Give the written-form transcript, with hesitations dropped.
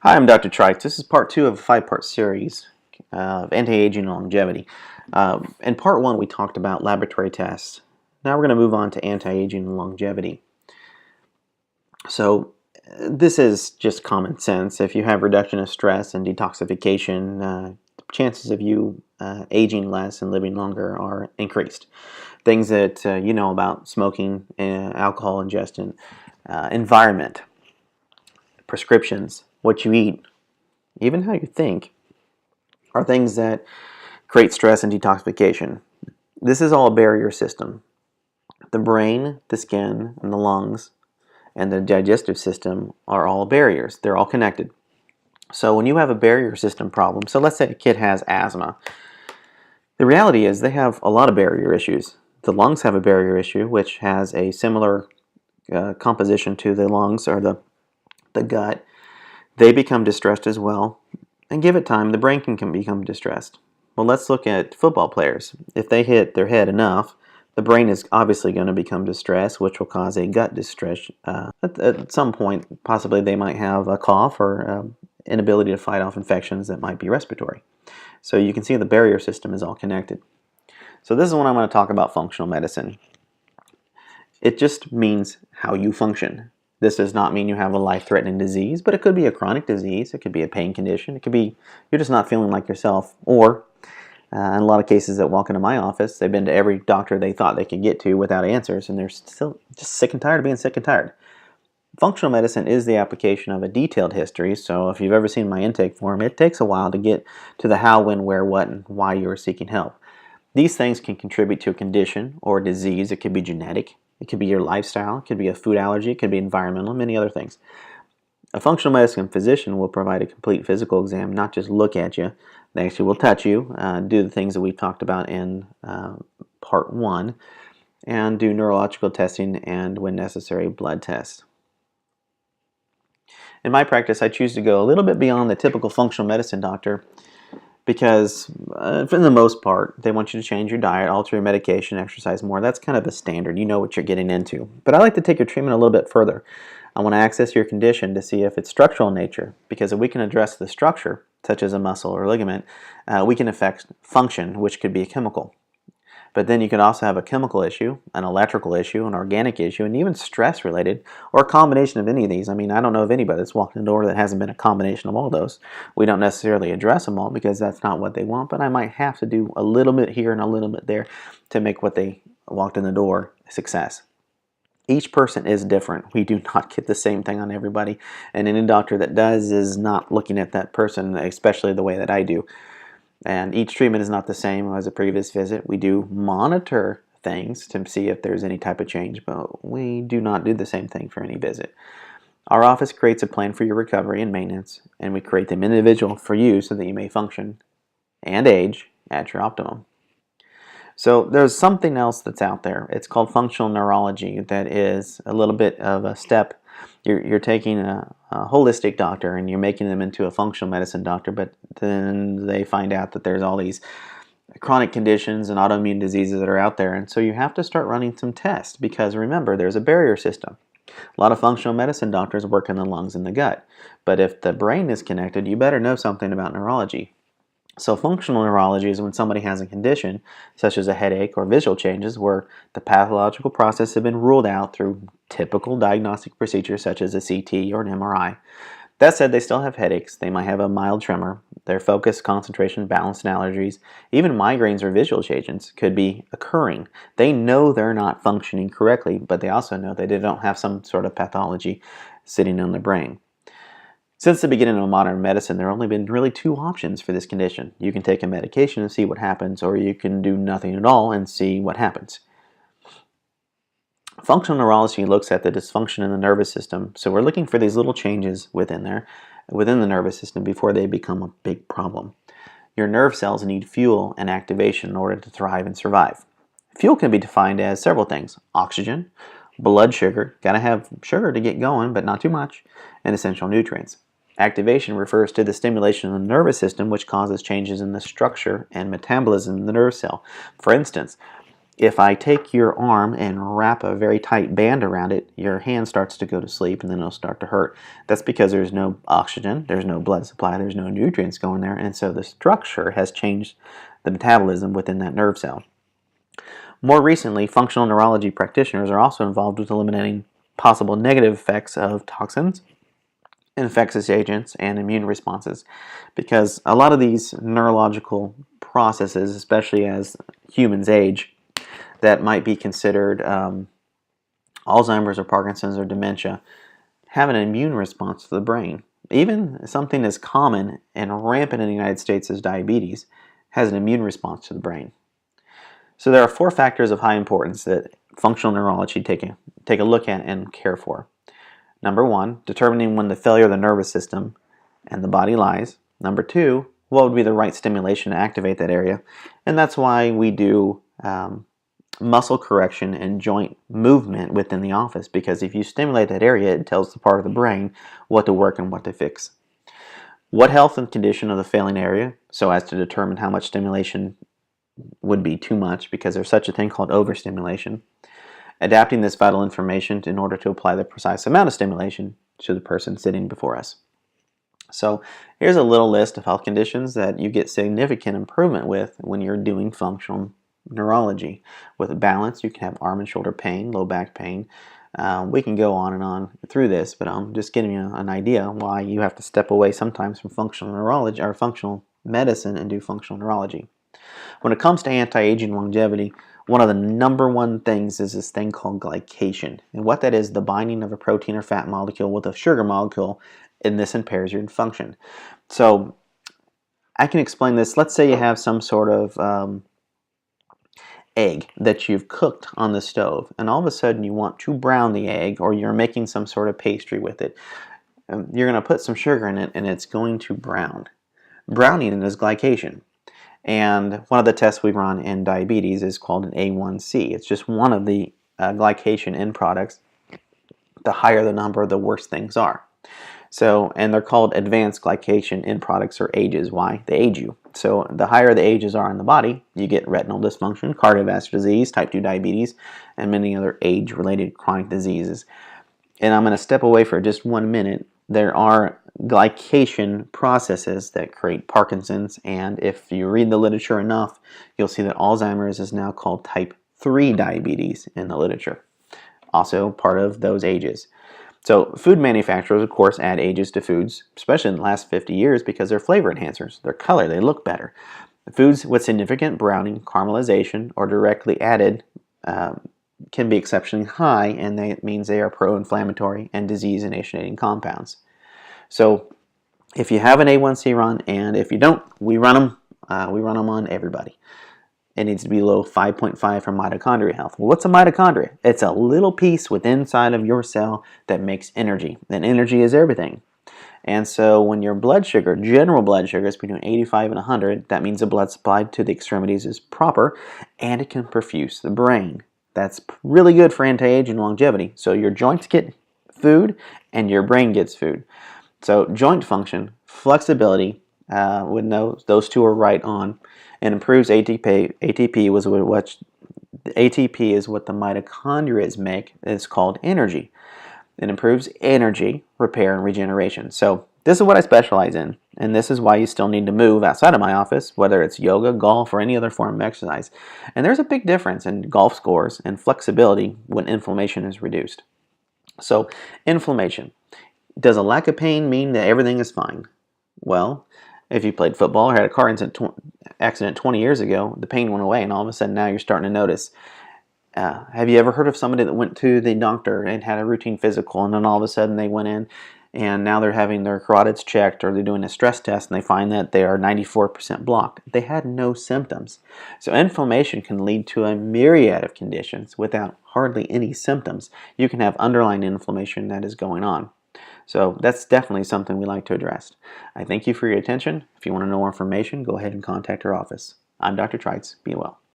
Hi, I'm Dr. Trites. This is part two of a five-part series of anti-aging and longevity. In part one, we talked about laboratory tests. Now we're going to move on to anti-aging and longevity. So this is just common sense. If you have reduction of stress and detoxification, chances of you aging less and living longer are increased. Things that you know about smoking, alcohol ingestion, environment, prescriptions, what you eat, even how you think, are things that create stress and detoxification. This is all a barrier system. The brain, the skin, and the lungs, and the digestive system are all barriers. They're all connected. So when you have a barrier system problem, so let's say a kid has asthma, the reality is they have a lot of barrier issues. The lungs have a barrier issue, which has a similar composition to the lungs or the gut. They become distressed as well. And give it time, the brain can become distressed. Well, let's look at football players. If they hit their head enough, the brain is obviously going to become distressed, which will cause a gut distress. At some point, possibly they might have a cough or inability to fight off infections that might be respiratory. So you can see the barrier system is all connected. So this is when I'm going to talk about functional medicine. It just means how you function. This does not mean you have a life-threatening disease, but it could be a chronic disease. It could be a pain condition. It could be you're just not feeling like yourself. Or, in a lot of cases that walk into my office, they've been to every doctor they thought they could get to without answers, and they're still just sick and tired of being sick and tired. Functional medicine is the application of a detailed history, so if you've ever seen my intake form, it takes a while to get to the how, when, where, what, and why you are seeking help. These things can contribute to a condition or a disease. It could be genetic. It could be your lifestyle. It could be a food allergy. It could be environmental, many other things. A functional medicine physician will provide a complete physical exam, not just look at you. They actually will touch you, do the things that we've talked about in part one, and do neurological testing and, when necessary, blood tests. In my practice, I choose to go a little bit beyond the typical functional medicine doctor because for the most part, they want you to change your diet, alter your medication, exercise more. That's kind of a standard. You know what you're getting into. But I like to take your treatment a little bit further. I want to access your condition to see if it's structural in nature, because if we can address the structure, such as a muscle or ligament, we can affect function, which could be a chemical. But then you could also have a chemical issue, an electrical issue, an organic issue, and even stress related, or a combination of any of these. I mean, I don't know of anybody that's walked in the door that hasn't been a combination of all those. We don't necessarily address them all because that's not what they want, but I might have to do a little bit here and a little bit there to make what they walked in the door a success. Each person is different. We do not get the same thing on everybody, and any doctor that does is not looking at that person, especially the way that I do. And each treatment is not the same as a previous visit. We do monitor things to see if there's any type of change, but we do not do the same thing for any visit. Our office creates a plan for your recovery and maintenance, and we create them individual for you so that you may function and age at your optimum. So there's something else that's out there. It's called functional neurology. That is a little bit of a step. You're taking a holistic doctor and you're making them into a functional medicine doctor, but then they find out that there's all these chronic conditions and autoimmune diseases that are out there, and so you have to start running some tests because remember, there's a barrier system. A lot of functional medicine doctors work in the lungs and the gut, but if the brain is connected, you better know something about neurology. So functional neurology is when somebody has a condition, such as a headache or visual changes, where the pathological process has been ruled out through typical diagnostic procedures such as a CT or an MRI. That said, they still have headaches, they might have a mild tremor, their focus, concentration, balance, and allergies, even migraines or visual changes could be occurring. They know they're not functioning correctly, but they also know that they don't have some sort of pathology sitting in the brain. Since the beginning of modern medicine, there have only been really two options for this condition. You can take a medication and see what happens, or you can do nothing at all and see what happens. Functional neurology looks at the dysfunction in the nervous system, so we're looking for these little changes within the nervous system before they become a big problem. Your nerve cells need fuel and activation in order to thrive and survive. Fuel can be defined as several things: oxygen, blood sugar, gotta have sugar to get going, but not too much, and essential nutrients. Activation refers to the stimulation of the nervous system, which causes changes in the structure and metabolism of the nerve cell. For instance, If I take your arm and wrap a very tight band around it, your hand starts to go to sleep and then it'll start to hurt. That's because there's no oxygen, there's no blood supply, there's no nutrients going there, and so the structure has changed the metabolism within that nerve cell. More recently, functional neurology practitioners are also involved with eliminating possible negative effects of toxins, infectious agents, and immune responses, because a lot of these neurological processes, especially as humans age, that might be considered Alzheimer's or Parkinson's or dementia, have an immune response to the brain. Even something as common and rampant in the United States as diabetes has an immune response to the brain. So there are 4 factors of high importance that functional neurology take a look at and care for. Number 1, determining when the failure of the nervous system and the body lies. Number 2, what would be the right stimulation to activate that area. And that's why we do muscle correction and joint movement within the office, because if you stimulate that area, it tells the part of the brain what to work and what to fix. What health and condition of the failing area, so as to determine how much stimulation would be too much, because there's such a thing called overstimulation. Adapting this vital information in order to apply the precise amount of stimulation to the person sitting before us. So here's a little list of health conditions that you get significant improvement with when you're doing functional neurology. With balance, you can have arm and shoulder pain, low back pain. We can go on and on through this, but I'm just giving you an idea why you have to step away sometimes from functional neurology or functional medicine and do functional neurology. When it comes to anti-aging longevity, one of the number one things is this thing called glycation. And what that is, the binding of a protein or fat molecule with a sugar molecule, and this impairs your function. So I can explain this. Let's say you have some sort of egg that you've cooked on the stove, and all of a sudden you want to brown the egg, or you're making some sort of pastry with it. You're going to put some sugar in it, and it's going to brown. Browning is glycation. And one of the tests we run in diabetes is called an A1C. It's just one of the glycation end products. The higher the number, the worse things are. So, and they're called advanced glycation end products, or AGEs. Why? They age you. So the higher the AGEs are in the body, you get retinal dysfunction, cardiovascular disease, type 2 diabetes, and many other age-related chronic diseases. And I'm going to step away for just 1 minute. There are glycation processes that create Parkinson's, and if you read the literature enough, you'll see that Alzheimer's is now called type 3 diabetes in the literature. Also part of those AGEs. So food manufacturers, of course, add AGEs to foods, especially in the last 50 years, because they're flavor enhancers. Their color, they look better. Foods with significant browning, caramelization, or directly added can be exceptionally high, and that means they are pro-inflammatory and disease-initiating compounds. So if you have an A1C run, and if you don't, we run them on everybody. It needs to be below 5.5 for mitochondria health. Well, what's a mitochondria? It's a little piece within inside of your cell that makes energy. And energy is everything. And so when your blood sugar, general blood sugar, is between 85 and 100, that means the blood supply to the extremities is proper, and it can perfuse the brain. That's really good for anti-aging longevity. So your joints get food, and your brain gets food. So joint function, flexibility, when those two are right on, and improves ATP. ATP is what the mitochondria make. It's called energy. It improves energy, repair, and regeneration. So this is what I specialize in, and this is why you still need to move outside of my office, whether it's yoga, golf, or any other form of exercise. And there's a big difference in golf scores and flexibility when inflammation is reduced. So inflammation. Does a lack of pain mean that everything is fine? Well, if you played football or had a car accident 20 years ago, the pain went away, and all of a sudden now you're starting to notice. Have you ever heard of somebody that went to the doctor and had a routine physical, and then all of a sudden they went in and now they're having their carotids checked, or they're doing a stress test, and they find that they are 94% blocked? They had no symptoms. So inflammation can lead to a myriad of conditions without hardly any symptoms. You can have underlying inflammation that is going on. So that's definitely something we like to address. I thank you for your attention. If you want to know more information, go ahead and contact our office. I'm Dr. Trites. Be well.